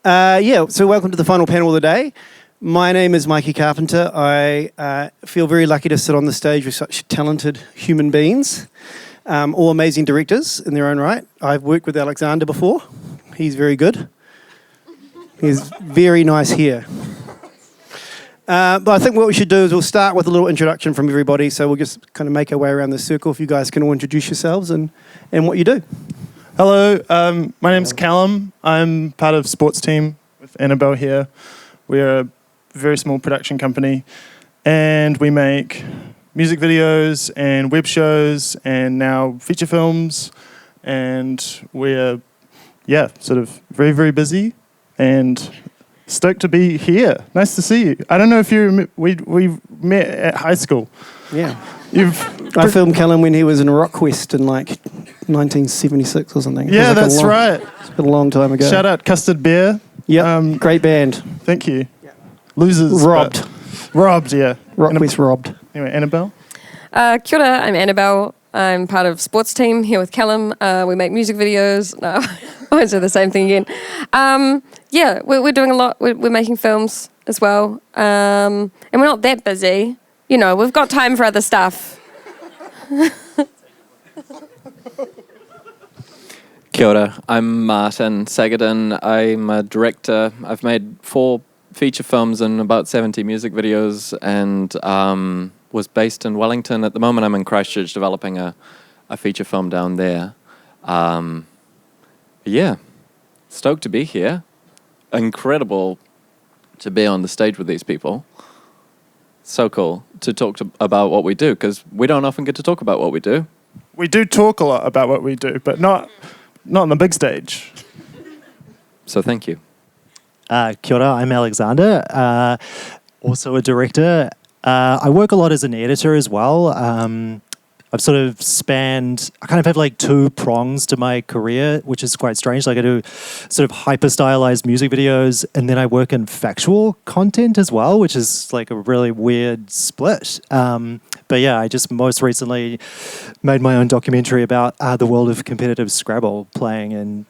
So welcome to the final panel of the day. My name is Mikee Carpinter. I feel very lucky to sit on the stage with such talented human beings, all amazing directors in their own right. I've worked with Alexander before. He's very good. He's very nice here. But I think what we should do is we'll start with a little introduction from everybody. So we'll just kind of make our way around the circle. If you guys can all introduce yourselves and what you do. Hello, my name's Callum. I'm part of sports team with Annabelle here. We're a very small production company and we make music videos and web shows and now feature films, and we're, sort of very, very busy and stoked to be here. Nice to see you. I don't know if we met at high school. Yeah. I filmed Callum when he was in Rockquest in like 1976 or something. Yeah, that's right. It's been a long time ago. Shout out Custard Bear. Yeah, great band. Thank you. Yeah. Losers. Robbed, yeah. Rockquest robbed. Anyway, Annabelle. Kia ora, I'm Annabelle. I'm part of sports team here with Callum. We make music videos. No, I won't say the same thing again. We're doing a lot. We're making films as well. And we're not that busy. You know, we've got time for other stuff. Kia ora, I'm Martin Sagadin. I'm a director. I've made 4 feature films and about 70 music videos, and was based in Wellington. At the moment I'm in Christchurch developing a feature film down there. Stoked to be here. Incredible to be on the stage with these people. So cool to talk about what we do, because we don't often get to talk about what we do. We do talk a lot about what we do, but not on the big stage. So thank you. Kia ora, I'm Alexander, also a director. I work a lot as an editor as well. I've sort of I kind of have like 2 prongs to my career, which is quite strange. Like I do sort of hyper-stylized music videos, and then I work in factual content as well, which is like a really weird split. But yeah, I just most recently made my own documentary about the world of competitive Scrabble playing in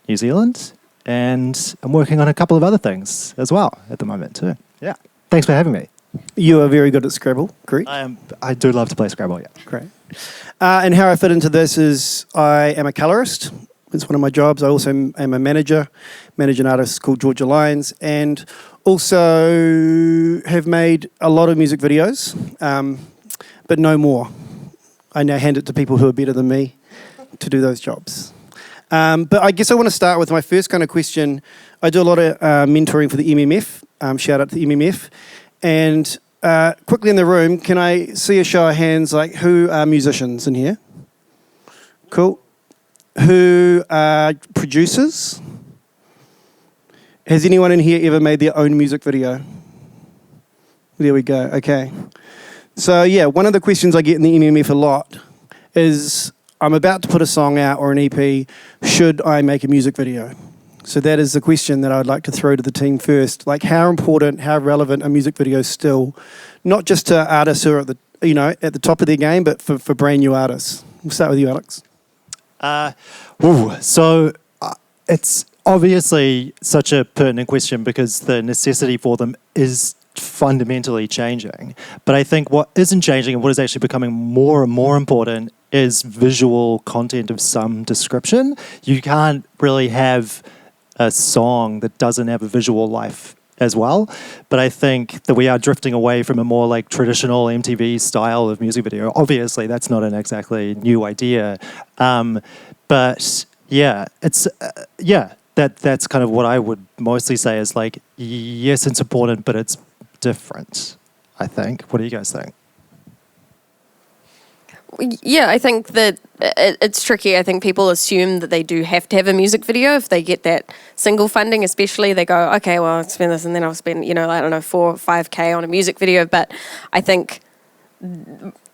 New Zealand. And I'm working on a couple of other things as well at the moment too. Yeah. Thanks for having me. You are very good at Scrabble, correct? I do love to play Scrabble, yeah. Great. And how I fit into this is I am a colourist. It's one of my jobs. I also am a manager, manage an artist called Georgia Lyons, and also have made a lot of music videos, but no more. I now hand it to people who are better than me to do those jobs. But I guess I want to start with my first kind of question. I do a lot of mentoring for the MMF. Shout out to the MMF. And quickly in the room, can I see a show of hands, like who are musicians in here? Cool. Who are producers? Has anyone in here ever made their own music video? There we go, okay. So yeah, one of the questions I get in the MMF a lot is, I'm about to put a song out or an EP, should I make a music video? So that is the question that I'd like to throw to the team first. Like, how important, how relevant are music videos still? Not just to artists who are at the top of their game, but for brand new artists. We'll start with you, Alex. It's obviously such a pertinent question because the necessity for them is fundamentally changing. But I think what isn't changing and what is actually becoming more and more important is visual content of some description. You can't really have a song that doesn't have a visual life as well. But I think that we are drifting away from a more like traditional MTV style of music video. Obviously, that's not an exactly new idea. But yeah, it's, that's kind of what I would mostly say is like, yes, it's important, but it's different, I think. What do you guys think? Yeah, I think that it's tricky. I think people assume that they do have to have a music video if they get that single funding, especially. They go, okay, well, I'll spend this and then I'll spend, 4 or 5K on a music video. But I think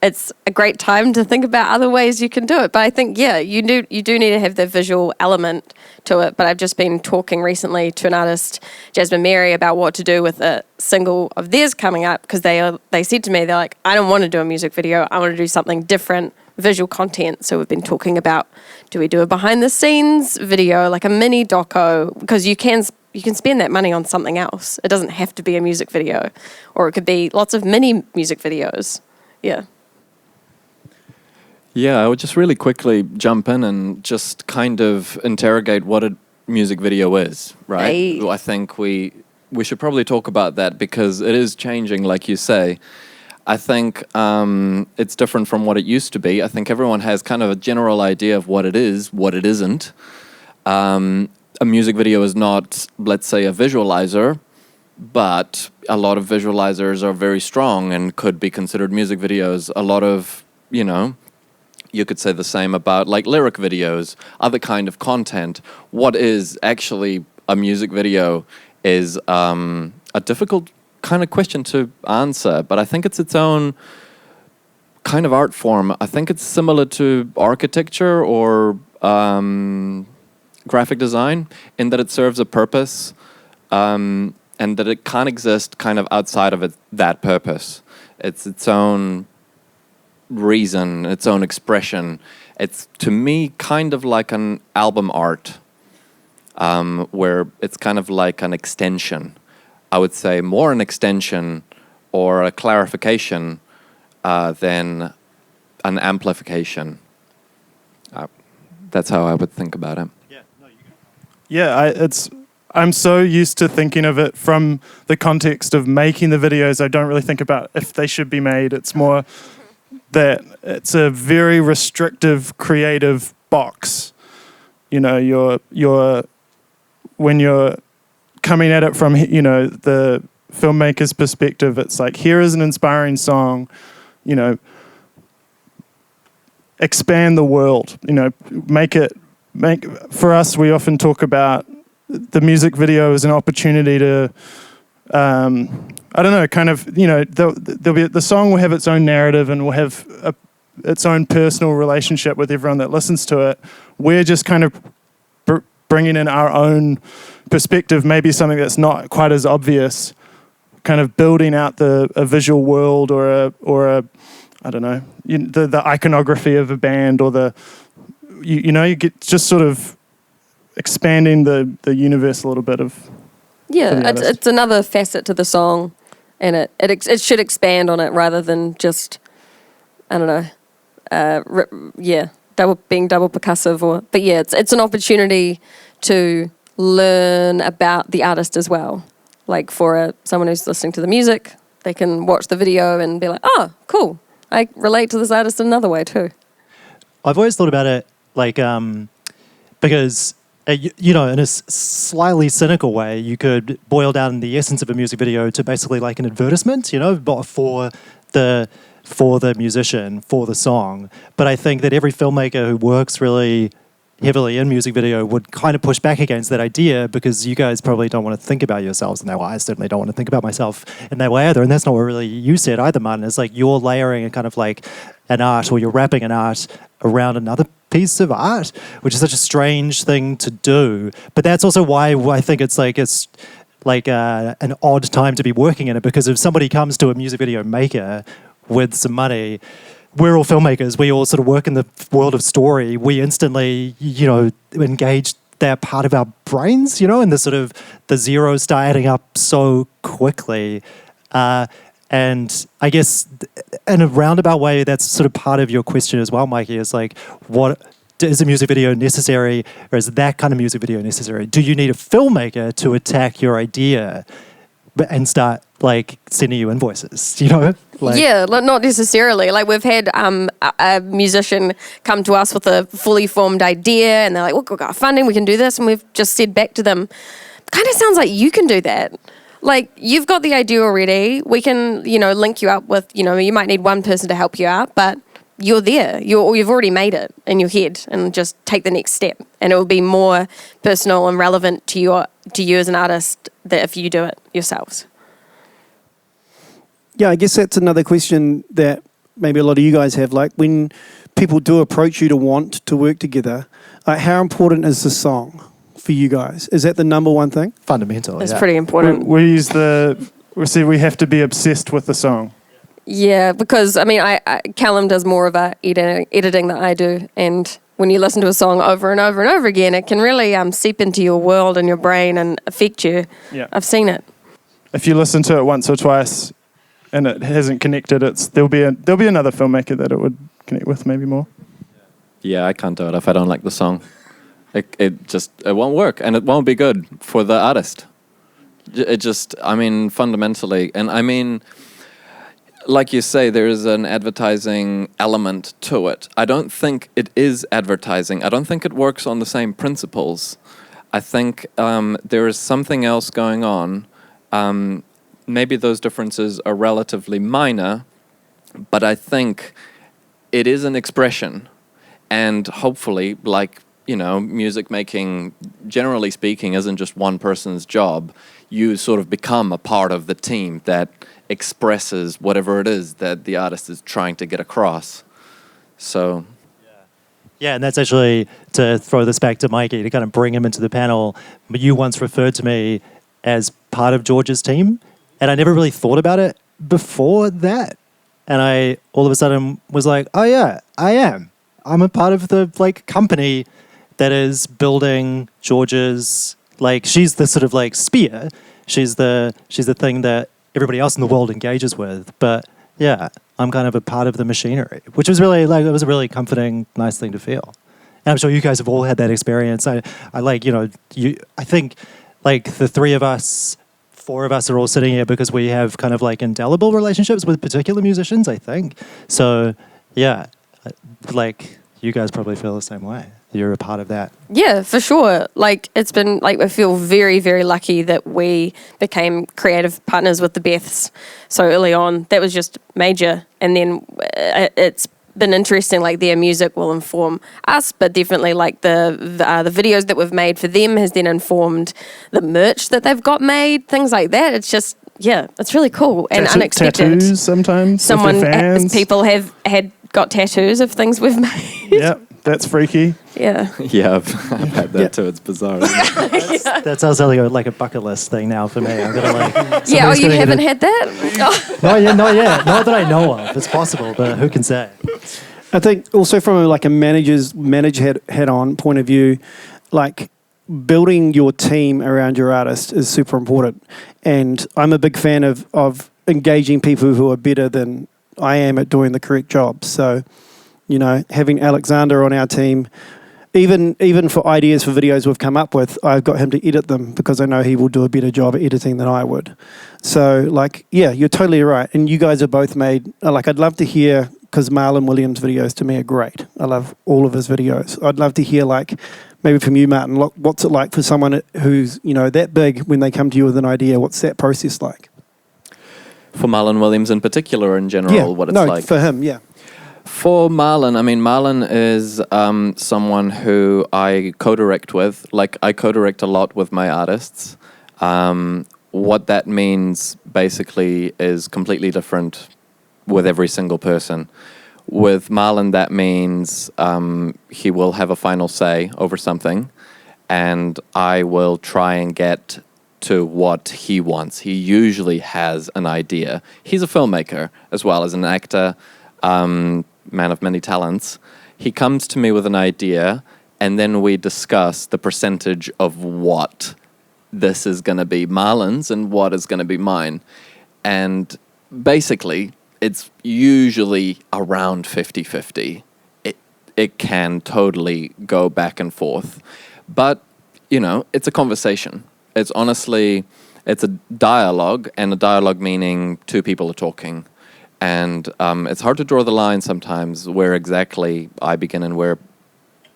it's a great time to think about other ways you can do it. But I think, yeah, you do need to have the visual element to it. But I've just been talking recently to an artist, Jasmine Mary, about what to do with a single of theirs coming up, because they said to me, they're like, I don't want to do a music video. I want to do something different visual content. So we've been talking about, do we do a behind the scenes video, like a mini doco? Because you can spend that money on something else. It doesn't have to be a music video, or it could be lots of mini music videos. Yeah. Yeah, I would just really quickly jump in and just kind of interrogate what a music video is, right? Hey. I think we should probably talk about that because it is changing, like you say. I think it's different from what it used to be. I think everyone has kind of a general idea of what it is, what it isn't. A music video is not, let's say, a visualizer, but a lot of visualizers are very strong and could be considered music videos. A lot of, you could say the same about like lyric videos, other kind of content. What is actually a music video is a difficult kind of question to answer, but I think it's its own kind of art form. I think it's similar to architecture or graphic design in that it serves a purpose and that it can't exist kind of outside of that purpose. It's its own reason, its own expression. It's, to me, kind of like an album art, where it's kind of like an extension. I would say more an extension or a clarification than an amplification. That's how I would think about it. Yeah, I'm so used to thinking of it from the context of making the videos. I don't really think about if they should be made. It's more that it's a very restrictive creative box. You're when you're coming at it from the filmmaker's perspective, it's like, here is an inspiring song, expand the world, for us, we often talk about the music video as an opportunity to, there'll be, the song will have its own narrative and will have its own personal relationship with everyone that listens to it. We're just kind of bringing in our own perspective, maybe something that's not quite as obvious, kind of building out a visual world or a I don't know, the iconography of a band, or you get just sort of expanding the universe a little bit of. Yeah, it's another facet to the song, and it should expand on it rather than just, I don't know, being double percussive, but yeah, it's an opportunity to learn about the artist as well. Like for someone who's listening to the music, they can watch the video and be like, oh, cool, I relate to this artist in another way too. I've always thought about it like, because, in a slightly cynical way, you could boil down the essence of a music video to basically like an advertisement, but for the musician, for the song. But I think that every filmmaker who works really heavily in music video would kind of push back against that idea, because you guys probably don't want to think about yourselves in that way. I certainly don't want to think about myself in that way either. And that's not what really you said either, Martin. It's like you're layering a kind of like an art, or you're wrapping an art around another piece of art, which is such a strange thing to do. But that's also why I think it's like an odd time to be working in it, because if somebody comes to a music video maker with some money, we're all filmmakers. We all sort of work in the world of story. We instantly, engage that part of our brains, and the sort of the zeros start adding up so quickly. And I guess in a roundabout way, that's sort of part of your question as well, Mikey, is like, what is a music video necessary, or is that kind of music video necessary? Do you need a filmmaker to attack your idea and start like sending you invoices, Yeah, not necessarily. Like we've had a musician come to us with a fully formed idea, and they're like, we've got funding, we can do this. And we've just said back to them, kind of sounds like you can do that. Like, you've got the idea already. We can, link you up with, you might need one person to help you out, but you're there. You've already made it in your head, and just take the next step. And it will be more personal and relevant to you as an artist that if you do it yourselves. Yeah, I guess that's another question that maybe a lot of you guys have. Like, when people do approach you to want to work together, like, how important is the song for you guys? Is that the number one thing? Fundamental. It's pretty important. We say we have to be obsessed with the song. Yeah, because I mean, Callum does more of editing than I do, and when you listen to a song over and over and over again, it can really seep into your world and your brain and affect you. Yeah. I've seen it. If you listen to it once or twice and it hasn't connected, there'll be another filmmaker that it would connect with maybe more. Yeah, I can't do it if I don't like the song. It won't work, and it won't be good for the artist. Fundamentally, and I mean, like you say, there is an advertising element to it. I don't think it is advertising. I don't think it works on the same principles. I think there is something else going on. Maybe those differences are relatively minor, but I think it is an expression. And hopefully, music making, generally speaking, isn't just one person's job. You sort of become a part of the team that expresses whatever it is that the artist is trying to get across. So... Yeah, and that's actually, to throw this back to Mikey, to kind of bring him into the panel, you once referred to me as part of George's team, and I never really thought about it before that. And I all of a sudden was like, oh yeah, I am. I'm a part of the company that is building George's, she's the sort of spear. She's the thing that everybody else in the world engages with. But yeah, I'm kind of a part of the machinery, which was really it was a really comforting, nice thing to feel. And I'm sure you guys have all had that experience. I think the three of us, four of us are all sitting here because we have kind of indelible relationships with particular musicians, I think. So yeah, you guys probably feel the same way. You're a part of that. Yeah, for sure. It's been I feel very, very lucky that we became creative partners with the Beths so early on. That was just major. And then it's been interesting. Their music will inform us, but definitely the videos that we've made for them has then informed the merch that they've got made. Things like that. It's just it's really cool and unexpected. Tattoos sometimes. People have got tattoos of things we've made. Yeah. That's freaky. Yeah. Yeah, I've had that too. It's bizarre. That sounds like a bucket list thing now for me. I'm gonna Yeah, you haven't had that? Not yet. Not that I know of. It's possible, but who can say? I think also from a manager head-on point of view, building your team around your artist is super important. And I'm a big fan of engaging people who are better than I am at doing the correct job. So, having Alexander on our team, even for ideas for videos we've come up with, I've got him to edit them because I know he will do a better job at editing than I would. So, you're totally right. And you guys are both made, I'd love to hear, because Marlon Williams' videos to me are great. I love all of his videos. I'd love to hear, maybe from you, Martin, what's it like for someone who's, that big when they come to you with an idea? What's that process like? For Marlon Williams in particular, in general, what it's like? For him, yeah. For Marlon, Marlon is someone who I co-direct with. I co-direct a lot with my artists. What that means, basically, is completely different with every single person. With Marlon, that means he will have a final say over something, and I will try and get to what he wants. He usually has an idea. He's a filmmaker as well as an actor, man of many talents. He comes to me with an idea, and then we discuss the percentage of what this is going to be Marlon's and what is going to be mine. And basically, it's usually around 50-50. It can totally go back and forth. But, it's a conversation. It's a dialogue, and a dialogue meaning two people are talking. And it's hard to draw the line sometimes where exactly I begin and where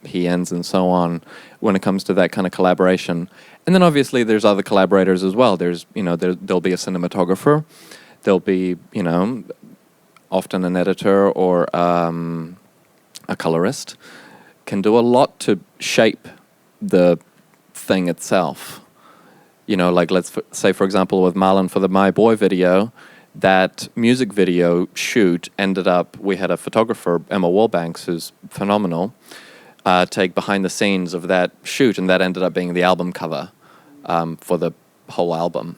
he ends and so on when it comes to that kind of collaboration. And then obviously there's other collaborators as well. There's, there'll be a cinematographer. There'll be, often an editor or a colorist. Can do a lot to shape the thing itself. Let's say, for example, with Marlon for the My Boy video, that music video shoot ended up, we had a photographer, Emma Wallbanks, who's phenomenal, take behind the scenes of that shoot, and that ended up being the album cover for the whole album.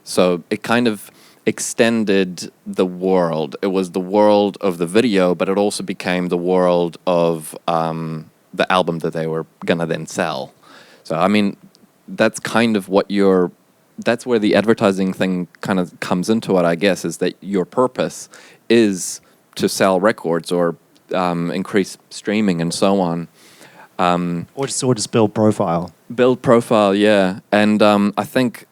So it kind of, extended the world. It was the world of the video, but it also became the world of the album that they were gonna then sell. So I mean, that's kind of that's where the advertising thing kind of comes into it, I guess, is that your purpose is to sell records or increase streaming and so on. Or just build profile. Build profile, yeah. And I think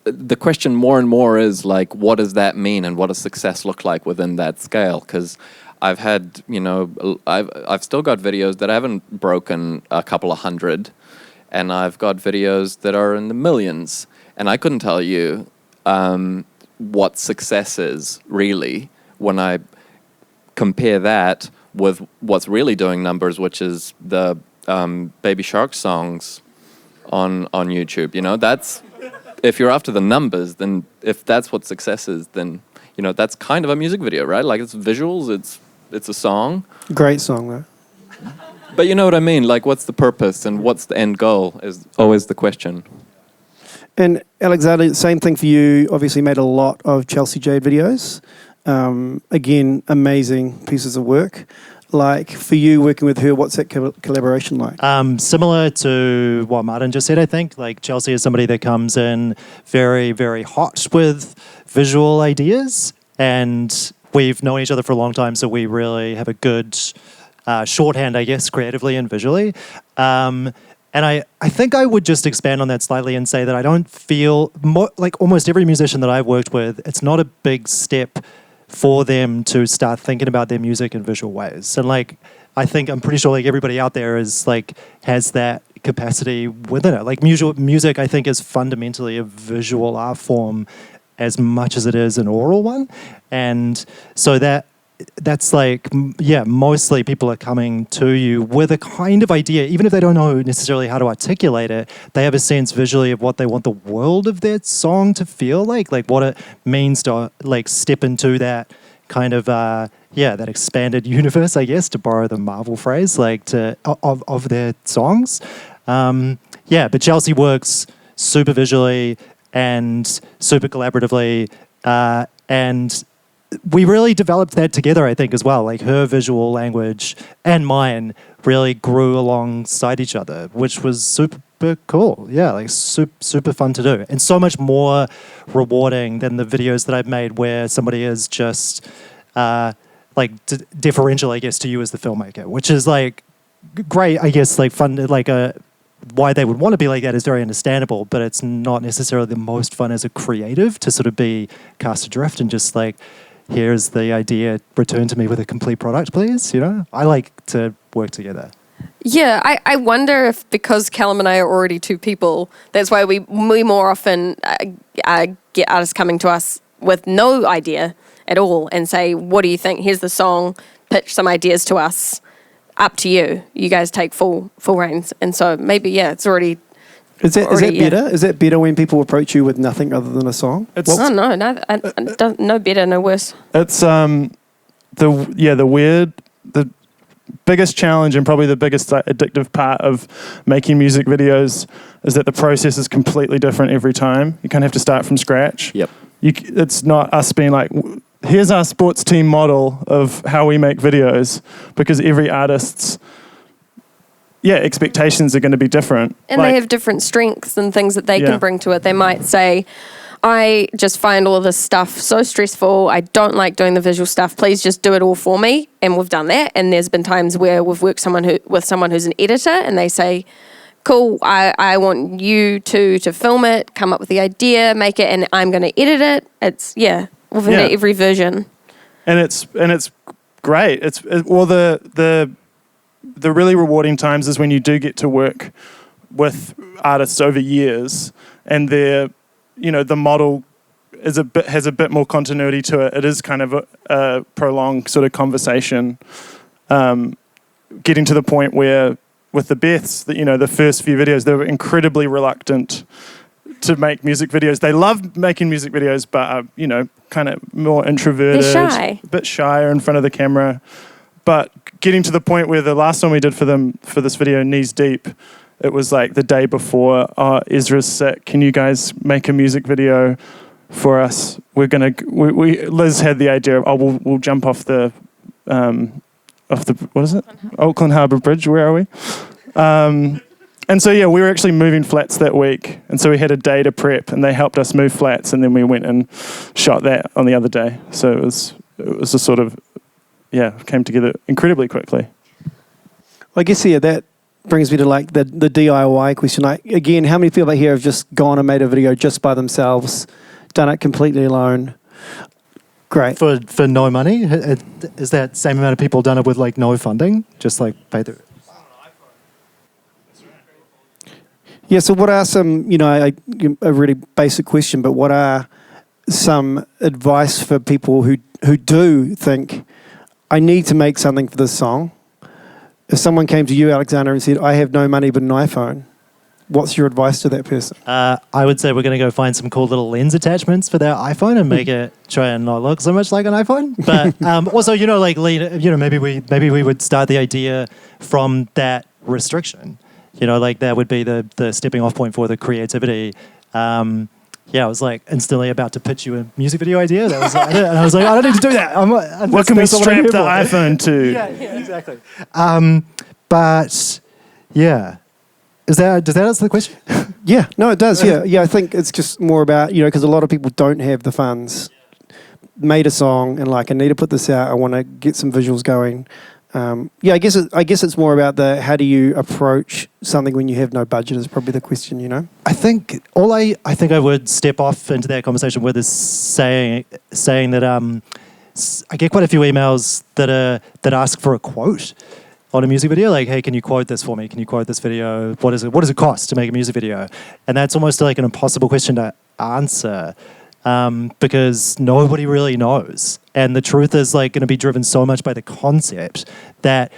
the question more and more is like, what does that mean, and what does success look like within that scale? Because I've had, I've still got videos that haven't broken a couple of hundred, and I've got videos that are in the millions, and I couldn't tell you what success is really when I compare that with what's really doing numbers, which is the Baby Shark songs on YouTube. That's, if you're after the numbers, then if that's what success is, then that's kind of a music video, right? Like, it's visuals, it's a song. Great song though. But you know what I mean? Like, what's the purpose and what's the end goal is always the question. And Alexander, same thing for you. Obviously made a lot of Chelsea Jade videos. Again, amazing pieces of work. Like, for you working with her, what's that collaboration like? Similar to what Martin just said, I think. Like, Chelsea is somebody that comes in very, very hot with visual ideas, and we've known each other for a long time, so we really have a good shorthand, I guess, creatively and visually. And I think I would just expand on that slightly and say that I don't feel, like almost every musician that I've worked with, it's not a big step for them to start thinking about their music in visual ways. And like, I'm pretty sure like everybody out there is like, has that capacity within it. Like, music, I think, is fundamentally a visual art form as much as it is an oral one. And so that's like, yeah, mostly people are coming to you with a kind of idea, even if they don't know necessarily how to articulate it, they have a sense visually of what they want the world of their song to feel like what it means to like step into that kind of, that expanded universe, I guess, to borrow the Marvel phrase, like of their songs. But Chelsea works super visually and super collaboratively, and we really developed that together, I think, as well. Like, her visual language and mine really grew alongside each other, which was super cool. Yeah, like super fun to do. And so much more rewarding than the videos that I've made where somebody is just deferential, I guess, to you as the filmmaker, which is like great, I guess, like fun, like why they would want to be like that is very understandable, but it's not necessarily the most fun as a creative to sort of be cast adrift and just like, here's the idea, return to me with a complete product, please. I like to work together. Yeah, I wonder if because Callum and I are already two people, that's why we more often get artists coming to us with no idea at all and say, what do you think? Here's the song, pitch some ideas to us. Up to you. You guys take full reins. And so maybe, it's already... Is that better? Is that better when people approach you with nothing other than a song? No better, no worse. It's the biggest challenge and probably the biggest addictive part of making music videos is that the process is completely different every time. You kind of have to start from scratch. Yep. It's not us being like, here's our sports team model of how we make videos, because every artist's expectations are going to be different. And they have different strengths and things that they can bring to it. They might say, I just find all of this stuff so stressful. I don't like doing the visual stuff. Please just do it all for me. And we've done that. And there's been times where we've worked with someone who's an editor, and they say, cool, I want you to film it, come up with the idea, make it, and I'm going to edit it. It's, we've had every version. And it's great. The really rewarding times is when you do get to work with artists over years, and the model has a bit more continuity to it. It is kind of a prolonged sort of conversation, getting to the point where with the Beths, the first few videos, they were incredibly reluctant to make music videos. They love making music videos, but are, kind of more introverted, a bit shyer in front of the camera. But getting to the point where the last one we did for them for this video, Knees Deep, it was like the day before, Ezra's sick, can you guys make a music video? for us. Liz had the idea of we'll jump off the what is it? Auckland Harbour Bridge. Where are we? And so, we were actually moving flats that week. And so we had a day to prep, and they helped us move flats, and then we went and shot that on the other day. So it was a sort of, came together incredibly quickly. I guess, that brings me to like the DIY question. Like, again, how many people here have just gone and made a video just by themselves, done it completely alone? Great. For no money? Is that same amount of people done it with like no funding? Just like pay the... Yeah, so what are some, a really basic question, but what are some advice for people who do think, I need to make something for this song? If someone came to you, Alexander, and said, I have no money but an iPhone, what's your advice to that person? I would say we're going to go find some cool little lens attachments for their iPhone and make it try and not look so much like an iPhone. But also, maybe we would start the idea from that restriction. That would be the stepping off point for the creativity. I was like instantly about to pitch you a music video idea. And I was like, I don't need to do that. What can we strap the iPhone to? Yeah, exactly. But yeah. Does that answer the question? Yeah, no, it does. Yeah, I think it's just more about, because a lot of people don't have the funds. Made a song and like, I need to put this out. I want to get some visuals going. I guess it's more about the how do you approach something when you have no budget is probably the question. I think I would step off into that conversation with is saying that I get quite a few emails that ask for a quote on a music video, like, hey, can you quote this for me? Can you quote this video? What does it cost to make a music video? And that's almost like an impossible question to answer. Because nobody really knows. And the truth is like going to be driven so much by the concept that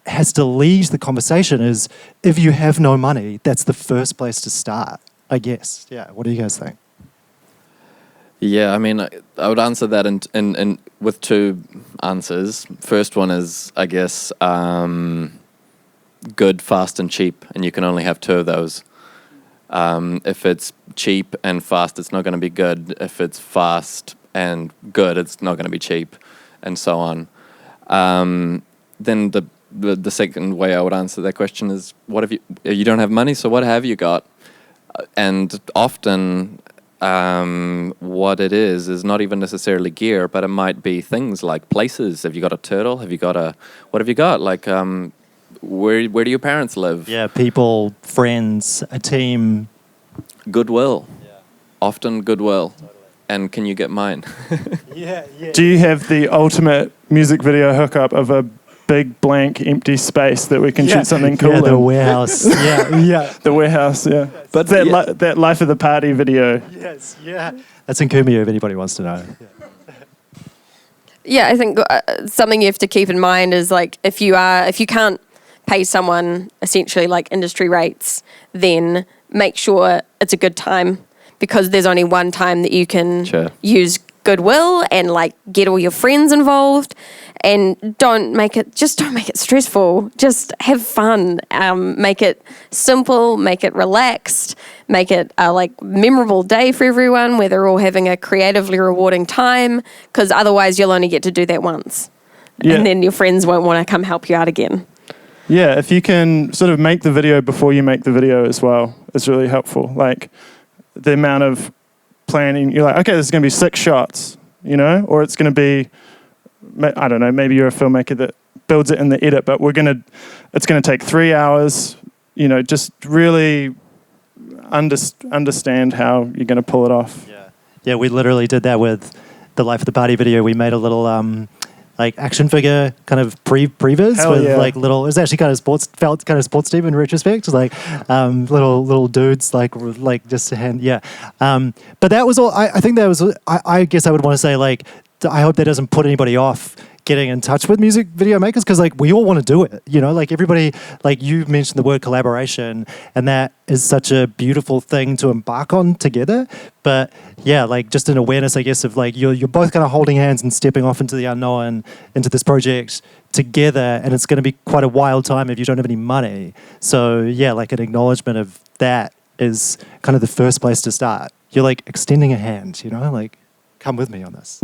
has to lead the conversation is if you have no money, that's the first place to start, I guess. Yeah. What do you guys think? Yeah, I mean, I would answer that in with two answers. First one is, I guess, good, fast, and cheap, and you can only have two of those. If it's cheap and fast, it's not going to be good. If it's fast and good, it's not going to be cheap, and so on. Then the second way I would answer that question is, what have you don't have money, so what have you got? And often what it is not even necessarily gear, but it might be things like places. Have you got a turtle? What have you got? Like, where do your parents live? Yeah, people, friends, a team. Goodwill. Yeah. Often goodwill. Totally. And can you get mine? Yeah. Do you have the ultimate music video hookup of a big blank empty space that we can shoot something cool in? The warehouse. yeah. The warehouse, yeah. But that Life of the Party video. Yes, yeah. That's in Kumio if anybody wants to know. Yeah, I think something you have to keep in mind is like if you can't pay someone essentially like industry rates, then make sure it's a good time, because there's only one time that you can use goodwill and like get all your friends involved, and don't make it stressful. Just have fun. Make it simple, make it relaxed, make it a like memorable day for everyone where they're all having a creatively rewarding time, because otherwise you'll only get to do that once. Yeah. And then your friends won't want to come help you out again. Yeah, if you can sort of make the video before you make the video as well, it's really helpful. Like the amount of planning, you're like, okay, this is going to be 6 shots, or it's going to be, I don't know, maybe you're a filmmaker that builds it in the edit, but it's going to take 3 hours, just really understand how you're going to pull it off. Yeah, we literally did that with the Life of the Party video. We made a little like action figure kind of previs with like little. It was actually kind of sports team in retrospect. Like little dudes like just a hand. Yeah, but that was all. I think that was. I guess I would want to say like I hope that doesn't put anybody off getting in touch with music video makers, because like we all want to do it, like everybody, like you mentioned the word collaboration, and that is such a beautiful thing to embark on together. But yeah, like just an awareness, I guess, of like you're both kind of holding hands and stepping off into the unknown, into this project together, and it's going to be quite a wild time if you don't have any money. So yeah, like an acknowledgement of that is kind of the first place to start. you're like extending a hand, you know, like come with me on this.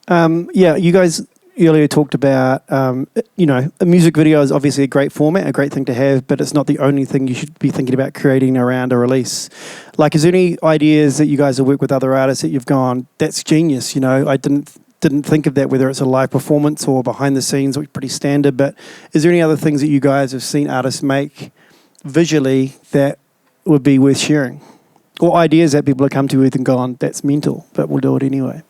You guys earlier talked about, a music video is obviously a great format, a great thing to have, but it's not the only thing you should be thinking about creating around a release. Like, is there any ideas that you guys have worked with other artists that you've gone, that's genius, I didn't think of that, whether it's a live performance or behind the scenes, which is pretty standard, but is there any other things that you guys have seen artists make visually that would be worth sharing? Or ideas that people have come to with and gone, that's mental, but we'll do it anyway?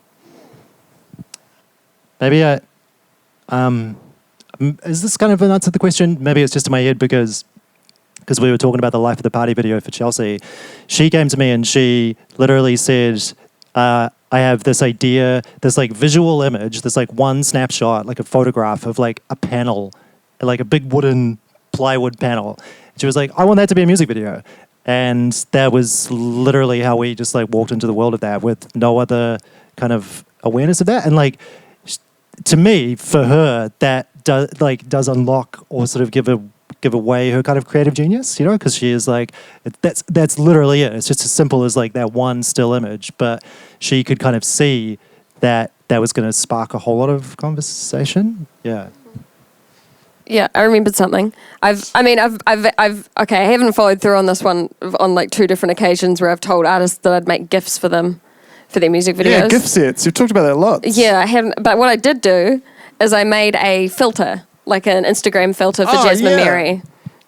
Maybe is this kind of an answer to the question? Maybe it's just in my head because we were talking about the Life of the Party video for Chelsea. She came to me and she literally said, I have this idea, this like visual image, this like one snapshot, like a photograph of like a panel, like a big wooden plywood panel. She was like, I want that to be a music video. And that was literally how we just like walked into the world of that with no other kind of awareness of that. And like, to me, for her, that does unlock or sort of give away her kind of creative genius, because she is like, that's literally it. It's just as simple as like that one still image, but she could kind of see that was going to spark a whole lot of conversation. Yeah. Yeah, I remembered something. I haven't followed through on this one on like 2 different occasions where I've told artists that I'd make GIFs for them for their music videos. Yeah, GIF sets. You've talked about that a lot. Yeah, I haven't. But what I did do is I made a filter, like an Instagram filter for Jasmine Mary,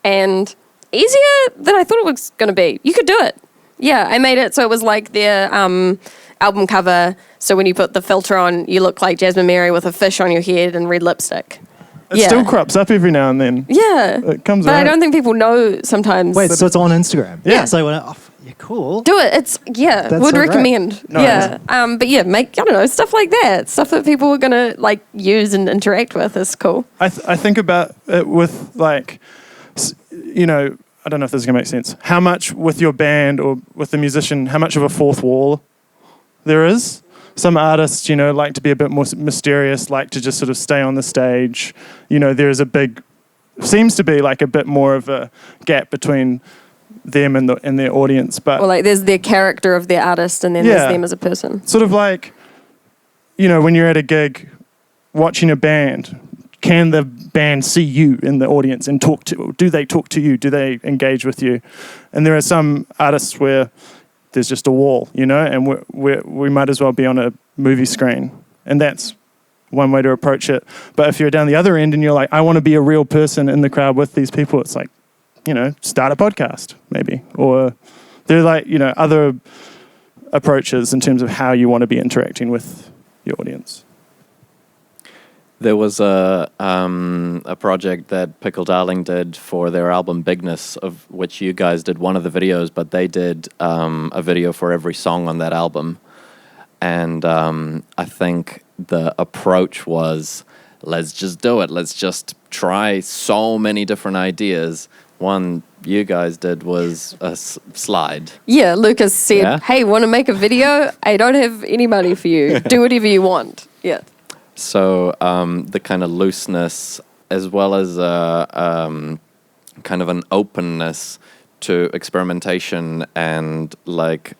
and easier than I thought it was going to be. You could do it. Yeah, I made it so it was like their album cover. So when you put the filter on, you look like Jasmine Mary with a fish on your head and red lipstick. It still crops up every now and then. Yeah. It comes But around. I don't think people know sometimes. Wait, so it's on Instagram? Yeah. So you're cool. Do it. It's, would so recommend. No, yeah. But yeah, make, I don't know, stuff like that. Stuff that people are going to like use and interact with is cool. I think about it with like, I don't know if this is going to make sense. How much with your band or with the musician, how much of a fourth wall there is? Some artists, like to be a bit more mysterious, like to just sort of stay on the stage. There's seems to be like a bit more of a gap between them and their audience. But or like there's their character of their artist and then there's them as a person. Sort of like, when you're at a gig watching a band, can the band see you in the audience and do they talk to you? Do they engage with you? And there are some artists where there's just a wall, and we might as well be on a movie screen. And that's one way to approach it. But if you're down the other end and you're like, I want to be a real person in the crowd with these people, it's like, start a podcast, maybe. Or there are like, other approaches in terms of how you want to be interacting with your audience. There was a project that Pickle Darling did for their album Bigness, of which you guys did one of the videos, but they did a video for every song on that album. And I think the approach was, let's just do it. Let's just try so many different ideas. One you guys did was a slide. Yeah, Lucas said, hey, want to make a video? I don't have any money for you. Do whatever you want. Yeah. So the kind of looseness, as well as kind of an openness to experimentation and like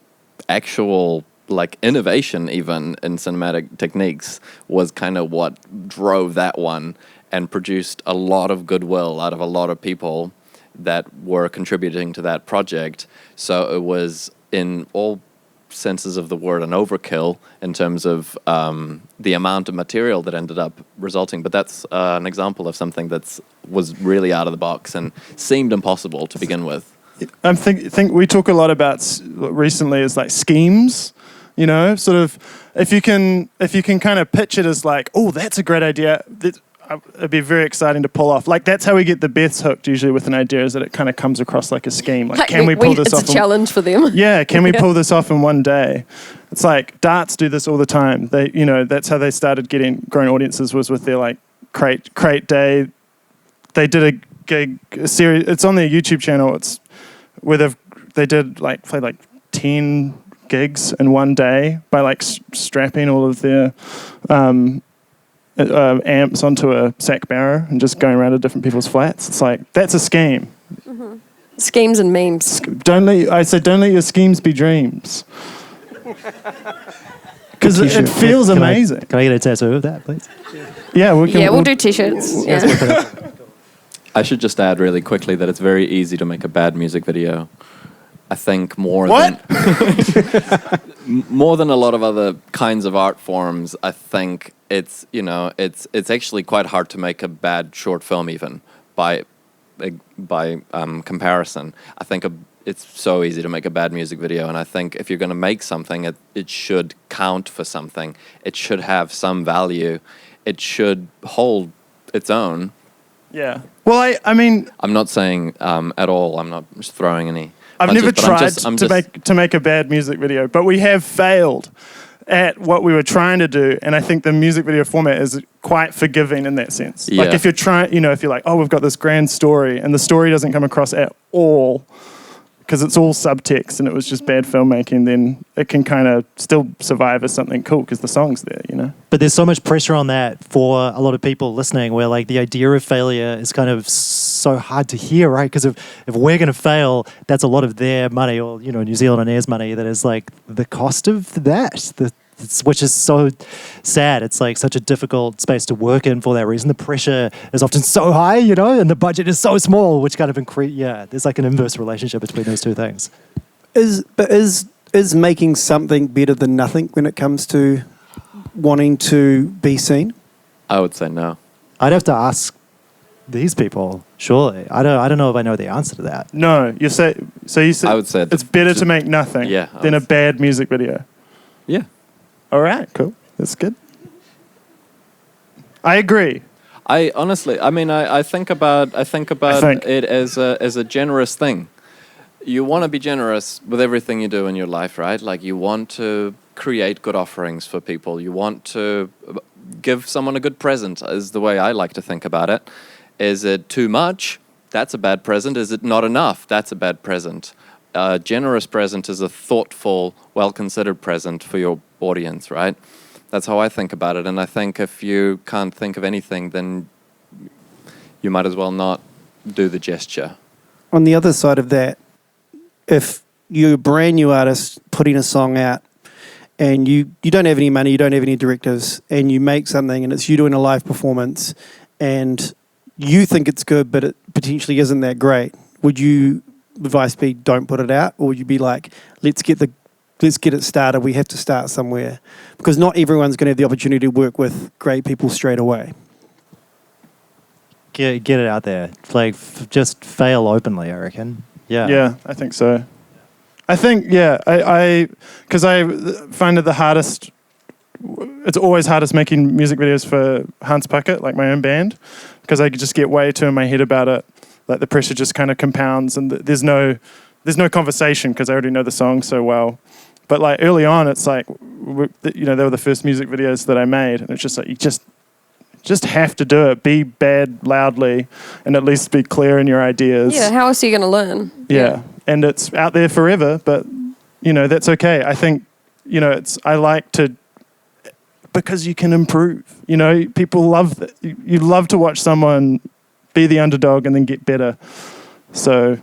actual like innovation even in cinematic techniques, was kind of what drove that one and produced a lot of goodwill out of a lot of people that were contributing to that project. So it was, in all senses of the word, an overkill in terms of the amount of material that ended up resulting. But that's an example of something that was really out of the box and seemed impossible to begin with. I think we talk a lot about recently is like schemes, sort of if you can kind of pitch it as like, oh, that's a great idea. It'd be very exciting to pull off. Like, that's how we get the Beths hooked usually with an idea, is that it kind of comes across like a scheme. Like, can we pull this off? It's a challenge for them. Yeah, can we pull this off in one day? It's like darts do this all the time. They, that's how they started growing audiences, was with their like crate day. They did a series. It's on their YouTube channel. It's where they did like play like 10 gigs in one day by like strapping all of their amps onto a sack barrow and just going around to different people's flats. It's like, that's a scheme. Mm-hmm. Schemes and memes. Don't let your schemes be dreams. Because it feels amazing. Can I get a tattoo of that, please? Yeah, we'll do t-shirts. Yeah. I should just add really quickly that it's very easy to make a bad music video. I think more than a lot of other kinds of art forms, I think it's actually quite hard to make a bad short film even by comparison. I think it's so easy to make a bad music video, and I think if you're going to make something, it should count for something. It should have some value. It should hold its own. Yeah. Well, I mean... I'm not saying at all. I'm not just throwing any... I've never tried to make a bad music video, but we have failed at what we were trying to do, and I think the music video format is quite forgiving in that sense. Yeah. Like if you're trying, if you're like, oh, we've got this grand story, and the story doesn't come across at all, because it's all subtext and it was just bad filmmaking, then it can kind of still survive as something cool because the song's there, But there's so much pressure on that for a lot of people listening, where like the idea of failure is kind of so hard to hear, right? Because if we're going to fail, that's a lot of their money, or New Zealand and Air's money, that is like the cost of that. Which is so sad. It's like such a difficult space to work in for that reason. The pressure is often so high, and the budget is so small, which kind of there's like an inverse relationship between those two things. Is making something better than nothing when it comes to wanting to be seen? I would say no. I'd have to ask these people, surely. I don't know if I know the answer to that. No, you say I would say it's better to make nothing than a bad music video. Yeah. All right, cool. That's good. I agree. I honestly, I think about it as a generous thing. You want to be generous with everything you do in your life, right? Like you want to create good offerings for people. You want to give someone a good present, is the way I like to think about it. Is it too much? That's a bad present. Is it not enough? That's a bad present. A generous present is a thoughtful, well-considered present for your audience, right? That's how I think about it. And I think if you can't think of anything, then you might as well not do the gesture. On the other side of that, if you're a brand new artist putting a song out and you don't have any money, you don't have any directors, and you make something and it's you doing a live performance and you think it's good but it potentially isn't that great, would you advice be don't put it out, or would you be like, let's get it started, we have to start somewhere? Because not everyone's going to have the opportunity to work with great people straight away. Get it out there. Like, just fail openly, I reckon. Yeah. Yeah, I think so. I think, because I find it the hardest, it's always hardest making music videos for Hans Puckett, like my own band, because I just get way too in my head about it. Like the pressure just kind of compounds, and there's no conversation because I already know the song so well. But like early on, it's like, they were the first music videos that I made, and it's just like you just have to do it. Be bad loudly, and at least be clear in your ideas. Yeah, how else are you going to learn? Yeah, and it's out there forever, but that's okay. I think I like to, because you can improve. People love that. You love to watch someone be the underdog and then get better. So,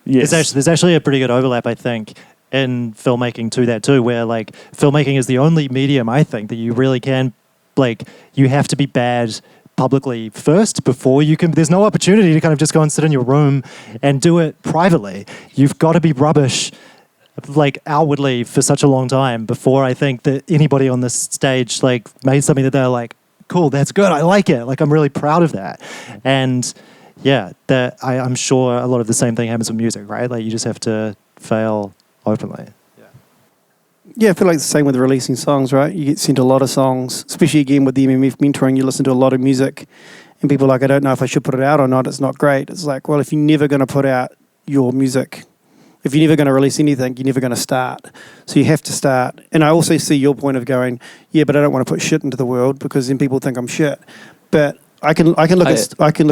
yes. There's actually a pretty good overlap, I think, in filmmaking to that too, where like filmmaking is the only medium, I think, that you really can, like, you have to be bad publicly first before you can, there's no opportunity to kind of just go and sit in your room and do it privately. You've got to be rubbish, like, outwardly for such a long time before I think that anybody on this stage, like, made something that they're like, cool, that's good, I like it, like, I'm really proud of that. And yeah, I'm sure a lot of the same thing happens with music, right? Like, you just have to fail openly. Yeah, I feel like it's the same with releasing songs, right? You get sent a lot of songs, especially again with the MMF mentoring, you listen to a lot of music and people are like, I don't know if I should put it out or not, it's not great. It's like, well, if you're never going to put out your music, if you're never going to release anything, you're never going to start. So you have to start. And I also see your point of going, yeah, but I don't want to put shit into the world because then people think I'm shit. But I can look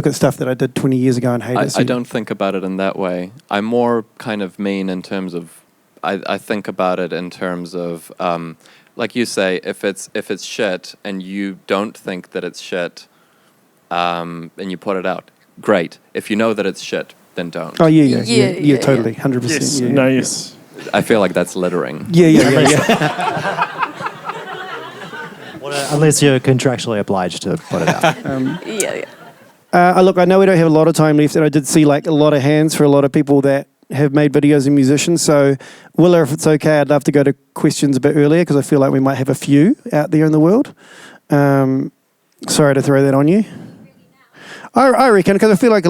at stuff that I did 20 years ago and hate it. I don't think about it in that way. I'm more kind of mean in terms of, I think about it in terms of, like you say, if it's shit and you don't think that it's shit, and you put it out, great. If you know that it's shit, then don't. Oh yeah, Yeah, totally, 100%. Yes. Yeah, No. yeah. Yes. I feel like that's littering. Yeah. Unless you're contractually obliged to put it out. Look, I know we don't have a lot of time left, and I did see like a lot of hands for a lot of people that have made videos and musicians. So, Willa, if it's okay, I'd love to go to questions a bit earlier because I feel like we might have a few out there in the world. Sorry to throw that on you. I reckon, because I feel like,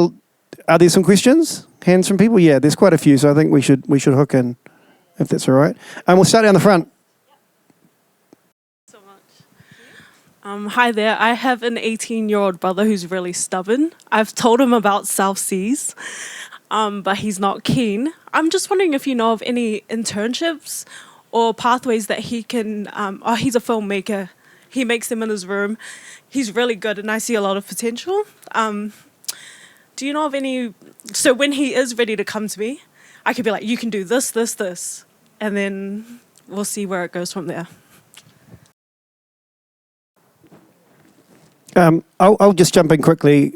are there some questions? Hands from people? Yeah, there's quite a few, so I think we should hook in, if that's all right. We'll start down the front. So much. Hi there. I have an 18-year-old brother who's really stubborn. I've told him about South Seas, but he's not keen. I'm just wondering if you know of any internships or pathways that he can... he's a filmmaker. He makes them in his room. He's really good, and I see a lot of potential. Do you know of any... So when he is ready to come to me, I could be like, you can do this, this, this, and then we'll see where it goes from there. I'll just jump in quickly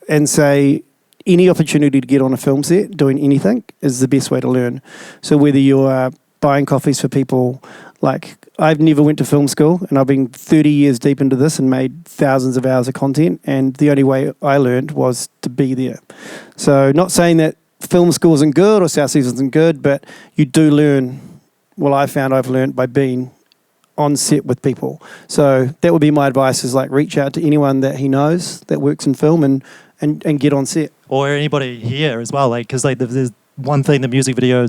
and say any opportunity to get on a film set doing anything is the best way to learn. So whether you're buying coffees for people, like I've never went to film school and I've been 30 years deep into this and made thousands of hours of content, and the only way I learned was to be there. So not saying that film school isn't good or South Seas isn't good, but you do learn. Well, I've learned by being on set with people. So that would be my advice, is like reach out to anyone that he knows that works in film and get on set. Or anybody here as well, like, because like there's one thing that music video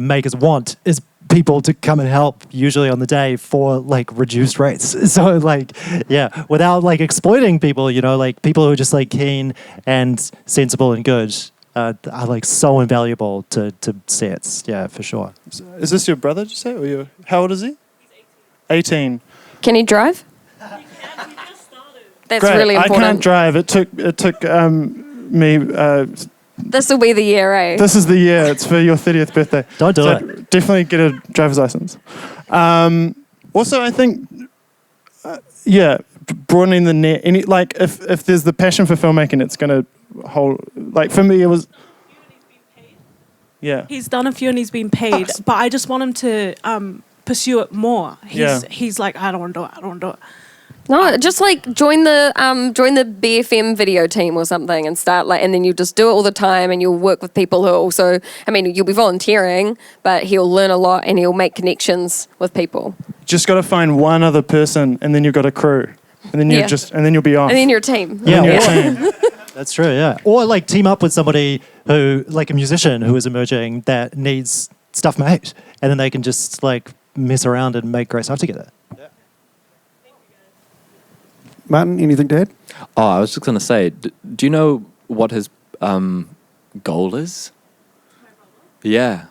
makers want is people to come and help, usually on the day, for like reduced rates. So like, yeah, without like exploiting people, you know, like people who are just like keen and sensible and good are like so invaluable to sets. Yeah, for sure. Is this your brother, did you say? Or you? How old is he? He's 18. Can he drive? That's Great. really important. I can't drive. It took me. This will be the year, eh? This is the year. It's for your 30th birthday. Don't do it. Definitely get a driver's license. Also, I think, broadening the net. If there's the passion for filmmaking, it's going to hold. Like for me, it was. Yeah. He's done a few and he's been paid, but I just want him to pursue it more. He's like, I don't want to do it. No, just like join the BFM video team or something and start and then you just do it all the time and you'll work with people who are also, you'll be volunteering, but he'll learn a lot and he'll make connections with people. Just got to find one other person and then you've got a crew. And then you'll be off. And then you're a team. Yeah. That's true, yeah. Or like team up with somebody who, like a musician who is emerging that needs stuff made. And then they can just like mess around and make great stuff together. Yeah. Martin, anything to add? Oh, I was just going to say, do you know what his goal is? Yeah.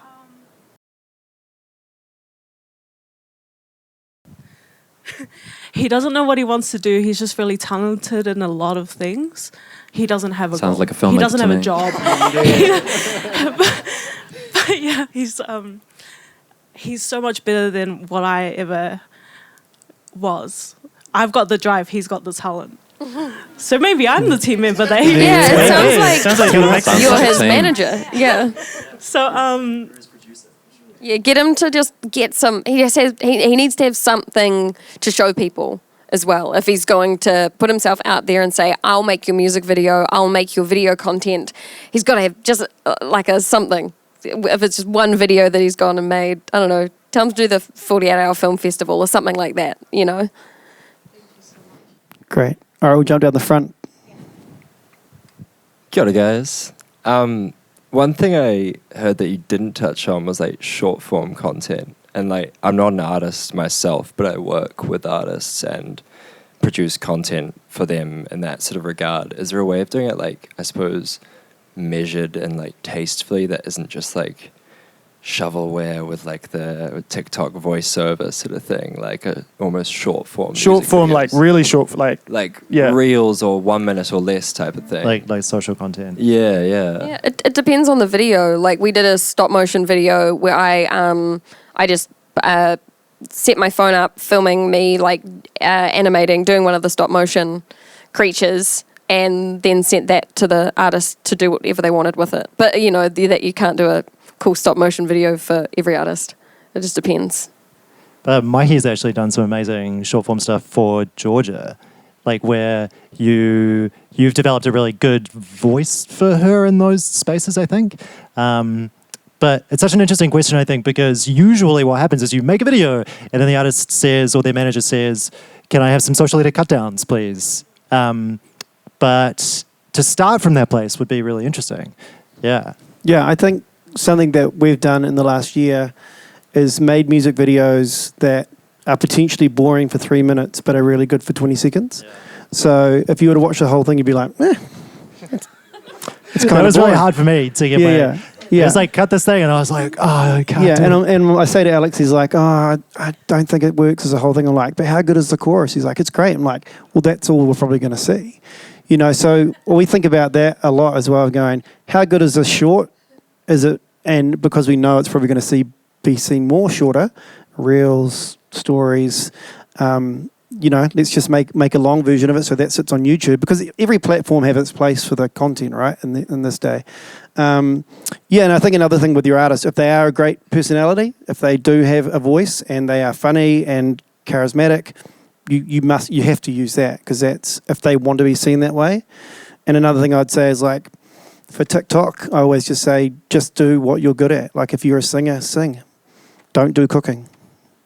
He doesn't know what he wants to do. He's just really talented in a lot of things. He doesn't have a Sounds goal. like a filmmaker. He doesn't to have me. a job. but yeah, he's so much better than what I ever was. I've got the drive. He's got the talent. So maybe I'm the team member there. Yeah, it sounds like you're his team. manager. Yeah. So yeah, get him to just get some. He needs to have something to show people as well. If he's going to put himself out there and say, "I'll make your music video. I'll make your video content," he's got to have just like a something. If it's just one video that he's gone and made, I don't know. Tell him to do the 48-hour film festival or something like that. You know. Great. All right, we'll jump down the front. Kia ora, guys. One thing I heard that you didn't touch on was like short form content. And like, I'm not an artist myself, but I work with artists and produce content for them in that sort of regard. Is there a way of doing it, like, I suppose, measured and like tastefully that isn't just like shovelware with like the TikTok voiceover sort of thing, like a almost short form, like really short, like reels or 1 minute or less type of thing, like social content. Yeah, it depends on the video. Like we did a stop motion video where I just set my phone up filming me like animating, doing one of the stop motion creatures. and then sent that to the artist to do whatever they wanted with it. But that you can't do a cool stop motion video for every artist. It just depends. Mike's actually done some amazing short form stuff for Georgia, like where you've developed a really good voice for her in those spaces, I think. But it's such an interesting question, I think, because usually what happens is you make a video and then the artist says, or their manager says, can I have some social edit cutdowns, please? But to start from that place would be really interesting. Yeah. Yeah, I think something that we've done in the last year is made music videos that are potentially boring for 3 minutes but are really good for 20 seconds. Yeah. So if you were to watch the whole thing, you'd be like, it's kind that of was boring. really hard for me to get Yeah. It was like, cut this thing, and I was like, oh, I can't do it. And I say to Alex, he's like, I don't think it works as a whole thing. I'm like, but how good is the chorus? He's like, it's great. I'm like, well, that's all we're probably going to see. So we think about that a lot as well, going, how good is this short? Is it? And because we know it's probably going to be seen more shorter, reels, stories, let's just make a long version of it so that sits on YouTube, because every platform has its place for the content, right, in this day. And I think another thing with your artists, if they are a great personality, if they do have a voice and they are funny and charismatic, you have to use that, because that's if they want to be seen that way. And another thing I'd say is, like, for TikTok, I always just say, just do what you're good at. Like, if you're a singer, sing. Don't do cooking,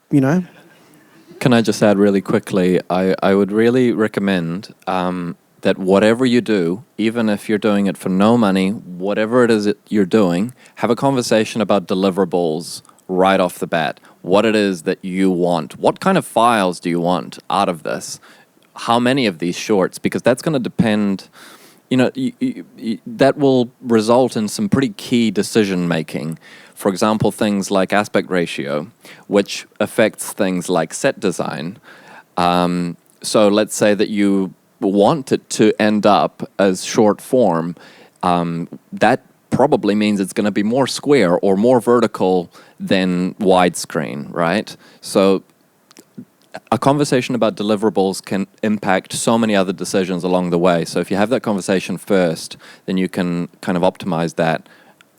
Can I just add really quickly, I would really recommend that whatever you do, even if you're doing it for no money, whatever it is that you're doing, have a conversation about deliverables right off the bat. What it is that you want. What kind of files do you want out of this? How many of these shorts? Because that's going to depend, that will result in some pretty key decision making. For example, things like aspect ratio, which affects things like set design. So let's say that you want it to end up as short form. That probably means it's going to be more square or more vertical than widescreen, right? So a conversation about deliverables can impact so many other decisions along the way. So if you have that conversation first, then you can kind of optimize that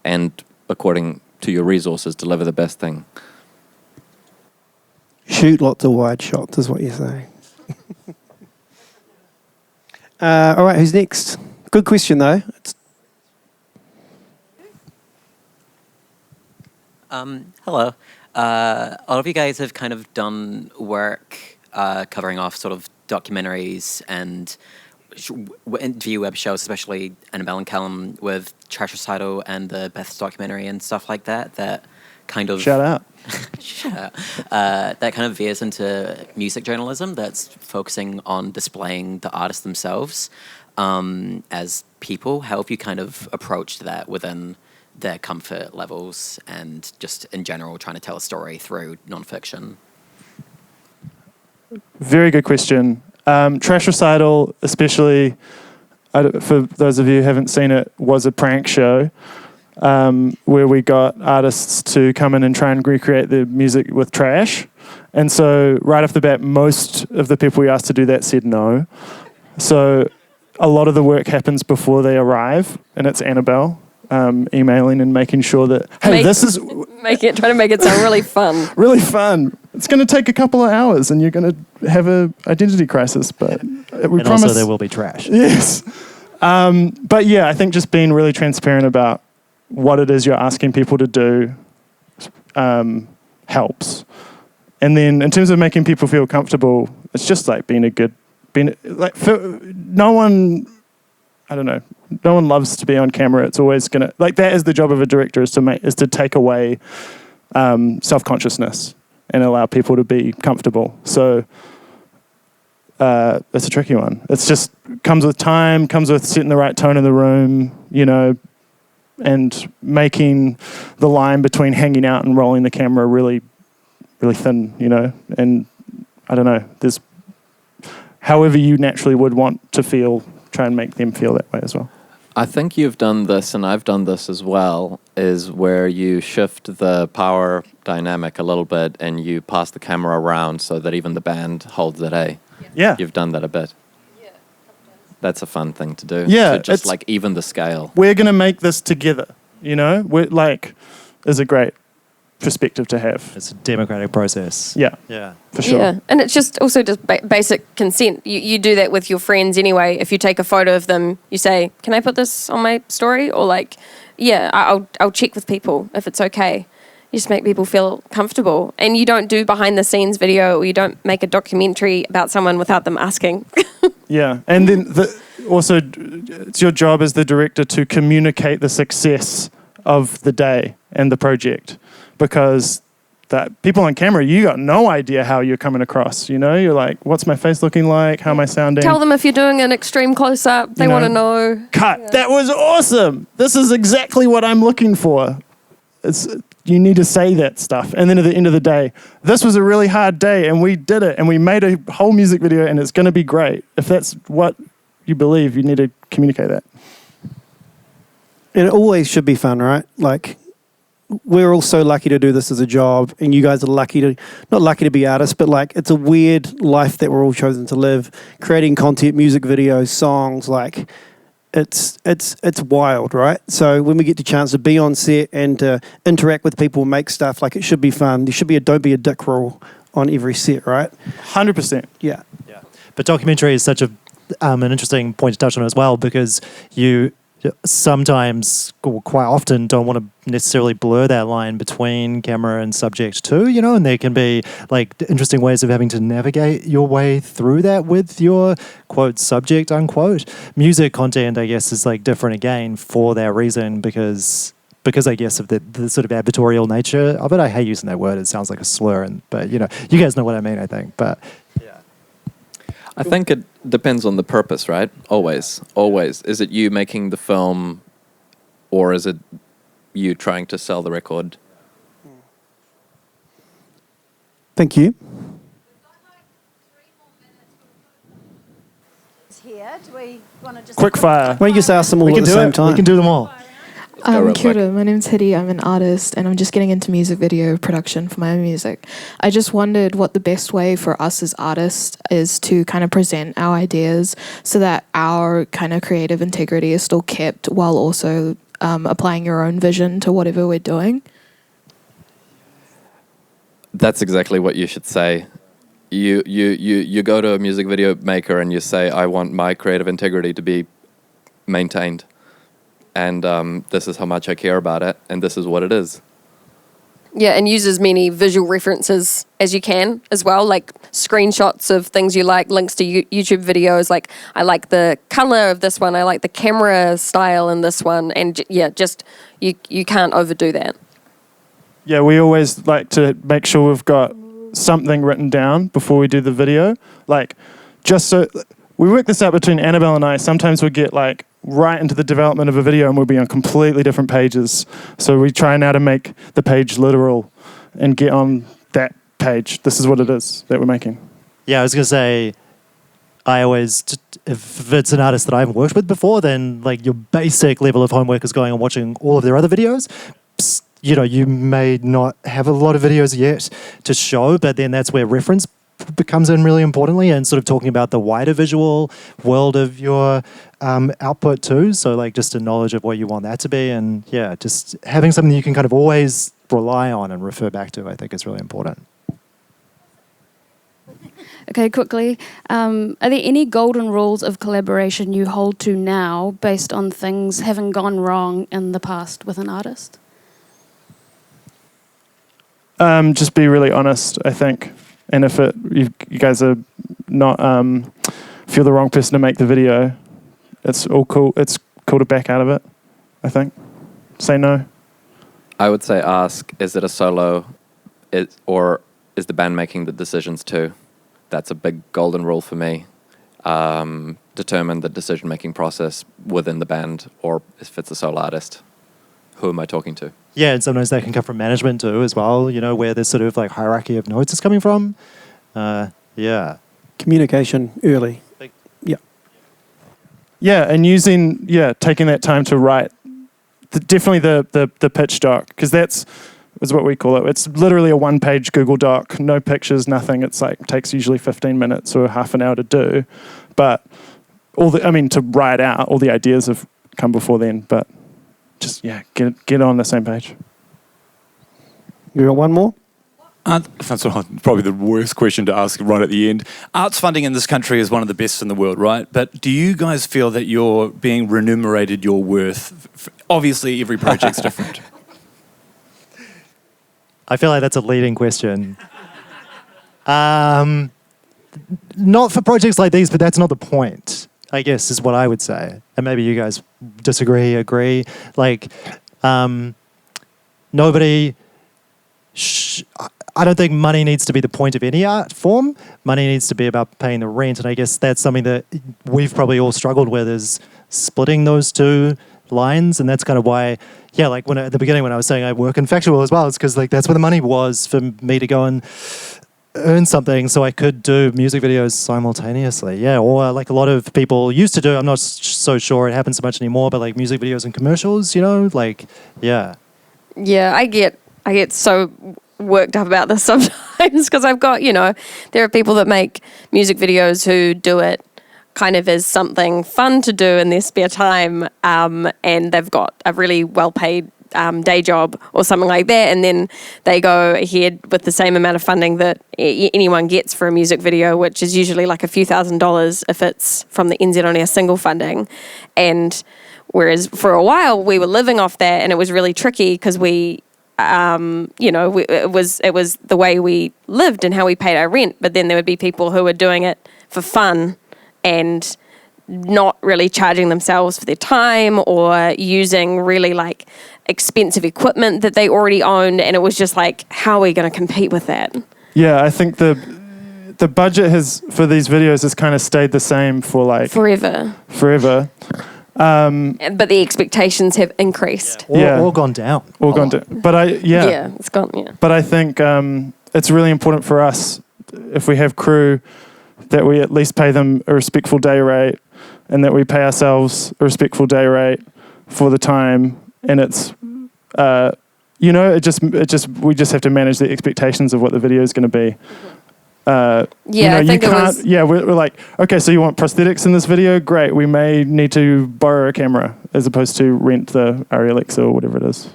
and, according to your resources, deliver the best thing. Shoot lots of wide shots is what you're saying. All right, who's next? Good question, though. Hello. A lot of you guys have kind of done work covering off sort of documentaries and interview web shows, especially Annabelle and Callum with Trash Recital and the Beth's documentary and stuff like that. That kind of Shout out. that kind of veers into music journalism. That's focusing on displaying the artists themselves as people. How have you kind of approached that within their comfort levels and just in general trying to tell a story through nonfiction? Very good question. Trash Recital, especially, for those of you who haven't seen it, was a prank show where we got artists to come in and try and recreate the music with trash. And so right off the bat, most of the people we asked to do that said no. So a lot of the work happens before they arrive, and it's Annabelle emailing and making sure that, hey, trying to make it sound really fun. Really fun. It's going to take a couple of hours and you're going to have an identity crisis, but we promise. Also there will be trash. Yes. But yeah, I think just being really transparent about what it is you're asking people to do helps. And then in terms of making people feel comfortable, it's just like no one loves to be on camera. It's always gonna, like, that is the job of a director, is to take away self-consciousness and allow people to be comfortable. So it's a tricky one. It's just comes with time, comes with setting the right tone in the room, and making the line between hanging out and rolling the camera really, really thin, and I don't know, there's however you naturally would want to feel, try and make them feel that way as well. I think you've done this, and I've done this as well, is where you shift the power dynamic a little bit and you pass the camera around so that even the band holds it, eh? Yeah. You've done that a bit. That's a fun thing to do. Yeah, to just it's- like even the scale. We're going to make this together, you know? We're like, is a great perspective to have. It's a democratic process. Yeah, Yeah. for sure. Yeah, and it's just also just basic consent. You do that with your friends anyway. If you take a photo of them, you say, "Can I put this on my story?" Or like, "Yeah, I'll check with people if it's okay." You just make people feel comfortable, and you don't do behind the scenes video, or you don't make a documentary about someone without them asking. Yeah, and then also it's your job as the director to communicate the success of the day and the project, because that people on camera, you got no idea how you're coming across. You know, you're like, what's my face looking like? How am I sounding? Tell them if you're doing an extreme close up. They You know, want to know. Cut. That was awesome. This is exactly what I'm looking for. You need to say that stuff. And then at the end of the day, this was a really hard day and we did it and we made a whole music video and it's going to be great. If that's what you believe, you need to communicate that. It always should be fun, right? Like, we're all so lucky to do this as a job, and you guys are not lucky to be artists, but like, it's a weird life that we're all chosen to live. Creating content, music videos, songs, like, it's wild, right? So when we get the chance to be on set and to interact with people, make stuff, like, it should be fun. There should be a don't be a dick rule on every set, right? 100%. Yeah. But documentary is such an interesting point to touch on as well, because you sometimes, or quite often, don't want to necessarily blur that line between camera and subject too, you know, and there can be like interesting ways of having to navigate your way through that with your quote subject unquote. Music content, I guess, is like different again for that reason, because I guess of the sort of advertorial nature of it. I hate using that word, it sounds like a slur, but you know, you guys know what I mean, I think. But yeah, I think it depends on the purpose, right? Always. Is it you making the film, or is it you trying to sell the record? Thank you. Here. Do we want to just Quick fire. Why don't you just ask them all at the same time? We can do them all. Go real Kia quick. ora, my name's Hedy. I'm an artist and I'm just getting into music video production for my own music. I just wondered what the best way for us as artists is to kind of present our ideas so that our kind of creative integrity is still kept while also applying your own vision to whatever we're doing. That's exactly what you should say. You go to a music video maker and you say, I want my creative integrity to be maintained. And this is how much I care about it, and this is what it is. Yeah, and use as many visual references as you can as well, like screenshots of things you like, links to YouTube videos. Like, I like the color of this one, I like the camera style in this one, and just you can't overdo that. Yeah, we always like to make sure we've got something written down before we do the video. Like, just so we work this out between Annabelle and I. Sometimes we get like right into the development of a video and we'll be on completely different pages. So we try now to make the page literal and get on that page. This is what it is that we're making. Yeah, I was going to say, I always, if it's an artist that I haven't worked with before, then like your basic level of homework is going and watching all of their other videos. You know, you may not have a lot of videos yet to show, but then that's where reference becomes in really importantly, and sort of talking about the wider visual world of your output too. So like just a knowledge of what you want that to be, and yeah, just having something you can kind of always rely on and refer back to, I think is really important. Okay, quickly, are there any golden rules of collaboration you hold to now based on things having gone wrong in the past with an artist? Just be really honest, I think. And if you guys are not if you're the wrong person to make the video, it's all cool. It's cool to back out of it, I think. Say no. I would say ask, is it a solo, or is the band making the decisions too? That's a big golden rule for me. Determine the decision-making process within the band, or if it's a solo artist, who am I talking to? Yeah, and sometimes that can come from management too as well, you know, where this sort of like hierarchy of notes is coming from. Yeah. Communication early. Yeah, and taking that time to write, definitely the pitch doc, because that's what we call it. It's literally a one-page Google Doc, no pictures, nothing. It's like takes usually 15 minutes or half an hour to do, but to write out all the ideas have come before then, but just get on the same page. You got one more? That's probably the worst question to ask right at the end. Arts funding in this country is one of the best in the world, right? But do you guys feel that you're being remunerated your worth? Obviously, every project's different. I feel like that's a leading question. Not for projects like these, but that's not the point, I guess, is what I would say. And maybe you guys disagree, agree. Like, nobody... I don't think money needs to be the point of any art form. Money needs to be about paying the rent, and I guess that's something that we've probably all struggled with, is splitting those two lines, and that's kind of why, like at the beginning when I was saying I work in factual as well, it's because like that's where the money was for me to go and earn something so I could do music videos simultaneously. Or like a lot of people used to do, I'm not so sure it happens so much anymore, but like music videos and commercials, Yeah, I get so worked up about this sometimes because I've got, there are people that make music videos who do it kind of as something fun to do in their spare time, and they've got a really well-paid day job or something like that, and then they go ahead with the same amount of funding that anyone gets for a music video, which is usually like a few $1,000s if it's from the NZ On Air single funding. And whereas for a while we were living off that, and it was really tricky because it was the way we lived and how we paid our rent. But then there would be people who were doing it for fun and not really charging themselves for their time or using really like expensive equipment that they already owned, and it was just like, how are we going to compete with that? Yeah, I think the budget for these videos has kind of stayed the same for like forever. But the expectations have increased. Or gone down. Gone down. But it's gone. Yeah. But I think it's really important for us, if we have crew, that we at least pay them a respectful day rate, and that we pay ourselves a respectful day rate for the time. And it's we just have to manage the expectations of what the video is going to be. I think it was... we're like, okay, so you want prosthetics in this video? Great, we may need to borrow a camera as opposed to rent the Alexa or whatever it is,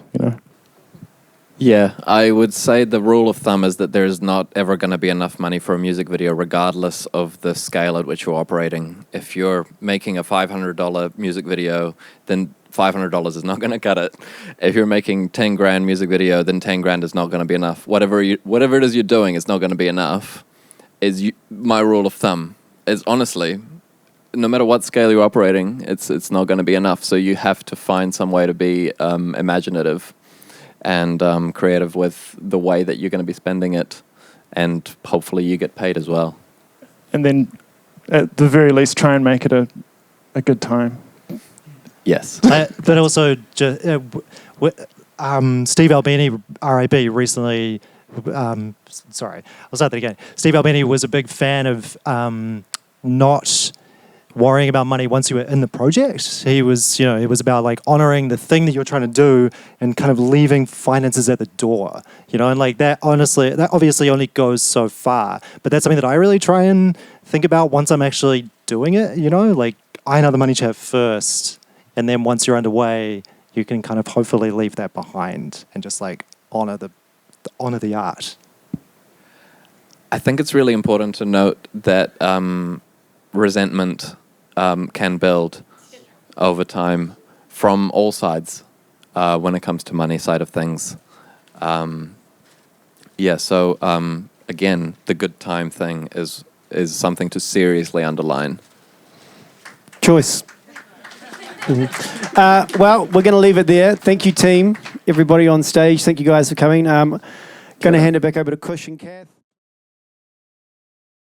Yeah, I would say the rule of thumb is that there's not ever going to be enough money for a music video, regardless of the scale at which you're operating. If you're making a $500 music video, then $500 is not going to cut it. If you're making 10 grand music video, then 10 grand is not going to be enough. Whatever it is you're doing, it's not going to be enough. My rule of thumb is, honestly, no matter what scale you're operating, it's not going to be enough. So you have to find some way to be imaginative and creative with the way that you're going to be spending it, and hopefully you get paid as well. And then, at the very least, try and make it a good time. Yes. But also, Steve Albini, RIB, recently... sorry, I'll start that again. Steve Albini was a big fan of not worrying about money once you were in the project. He was, it was about like honoring the thing that you're trying to do and kind of leaving finances at the door, and like that, honestly, that obviously only goes so far, but that's something that I really try and think about once I'm actually doing it, like iron out the money chat first, and then once you're underway, you can kind of hopefully leave that behind and just like honor the art. I think it's really important to note that resentment can build over time from all sides when it comes to money side of things. So again, the good time thing is something to seriously underline. Choice. Mm-hmm. Well, we're going to leave it there. Thank you, team. Everybody on stage, thank you guys for coming. Going to hand it back over to Kush and Kath.